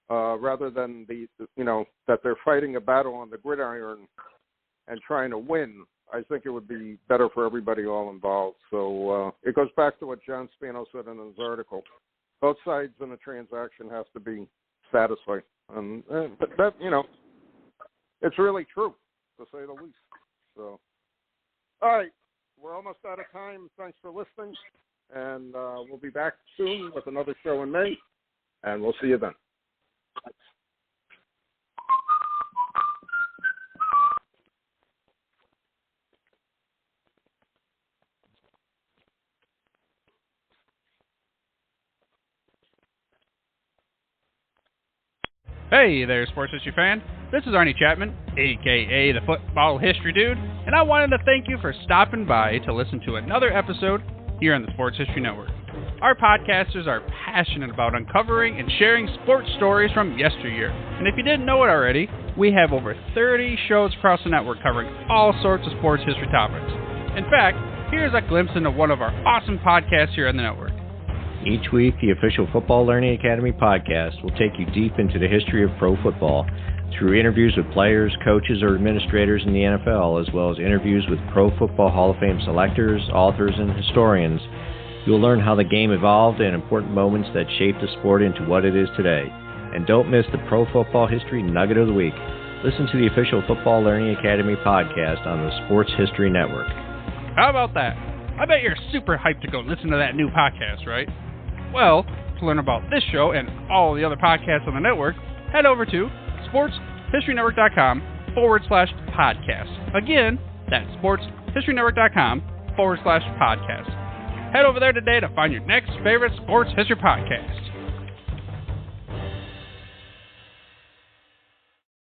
rather than that they're fighting a battle on the gridiron and trying to win, I think it would be better for everybody all involved. So it goes back to what John Spano said in his article. Both sides in a transaction have to be satisfied. And that, it's really true, to say the least. So, all right, we're almost out of time. Thanks for listening. And we'll be back soon with another show in May. And we'll see you then. Hey there, sports history fan. This is Arnie Chapman, a.k.a. the Football History Dude, and I wanted to thank you for stopping by to listen to another episode here on the Sports History Network. Our podcasters are passionate about uncovering and sharing sports stories from yesteryear. And if you didn't know it already, we have over 30 shows across the network covering all sorts of sports history topics. In fact, here's a glimpse into one of our awesome podcasts here on the network. Each week, the official Football Learning Academy podcast will take you deep into the history of pro football through interviews with players, coaches, or administrators in the NFL, as well as interviews with Pro Football Hall of Fame selectors, authors, and historians. You'll learn how the game evolved and important moments that shaped the sport into what it is today. And don't miss the Pro Football History Nugget of the Week. Listen to the official Football Learning Academy podcast on the Sports History Network. How about that? I bet you're super hyped to go listen to that new podcast, right? Well, to learn about this show and all the other podcasts on the network, head over to sportshistorynetwork.com/podcast. Again, that's sportshistorynetwork.com/podcast. Head over there today to find your next favorite sports history podcast.